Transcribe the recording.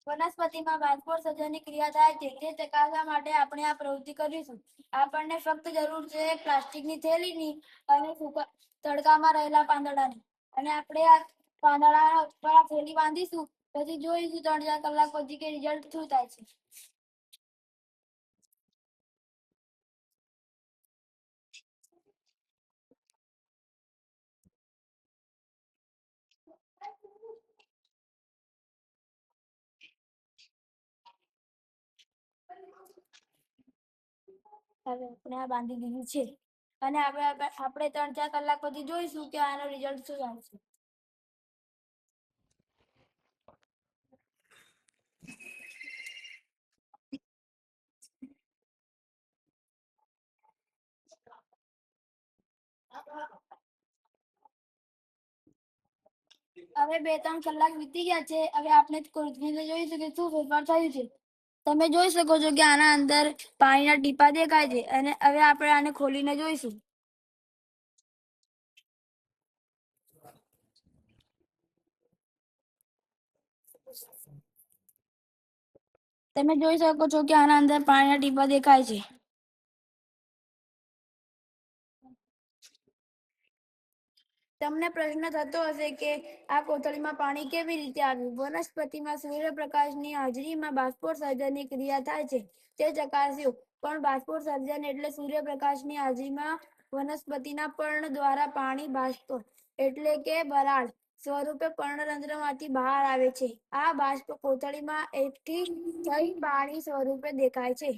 વનસ્પતિમાં બાષ્પોત્સર્જનની ક્રિયા થાય છે તે ચકાસવા માટે આપણે આ પ્રવૃત્તિ કરીશું. આપણને ફક્ત જરૂર છે પ્લાસ્ટિકની થેલીની અને તડકામાં રહેલા પાંદડાની, અને આપણે આ પાંદડા પર આ થેલી બાંધીશું. પછી જોઈશું 3-4 કલાક પછી કે રિઝલ્ટ શું થાય છે. હવે આપણે આ બાંધી દીધું છે અને આપણે 3-4 કલાક પછી જોઈશું કે આનો રિઝલ્ટ શું આવશે. હવે 2-3 કલાક વીતી ગયા છે. હવે આપણે કોથળીને જોઈશું કે શું ફેરફાર થયું છે. તમે જોઈ શકો છો કે આના અંદર પાણીના ટીપા દેખાય છે અને હવે આપણે આને ખોલીને જોઈશું. તમે જોઈ શકો છો કે આના અંદર પાણીના ટીપા દેખાય છે. તમને પ્રશ્ન થતો હશે કે આ કોથળીમાં પાણી કેવી રીતે આવ્યું. વનસ્પતિમાં સૂર્યપ્રકાશની હાજરીમાં બાષ્પોત્સર્જનની ક્રિયા થાય છે તે ચકાસ્યું. પણ બાષ્પોત્સર્જન એટલે સૂર્યપ્રકાશની હાજરીમાં વનસ્પતિના પર્ણ દ્વારા પાણી બાષ્પ એટલે કે વરાળ સ્વરૂપે પર્ણરંધ્રમાંથી બહાર આવે છે. આ બાષ્પ કોથળીમાં એકઠી થઈ પાણી સ્વરૂપે દેખાય છે.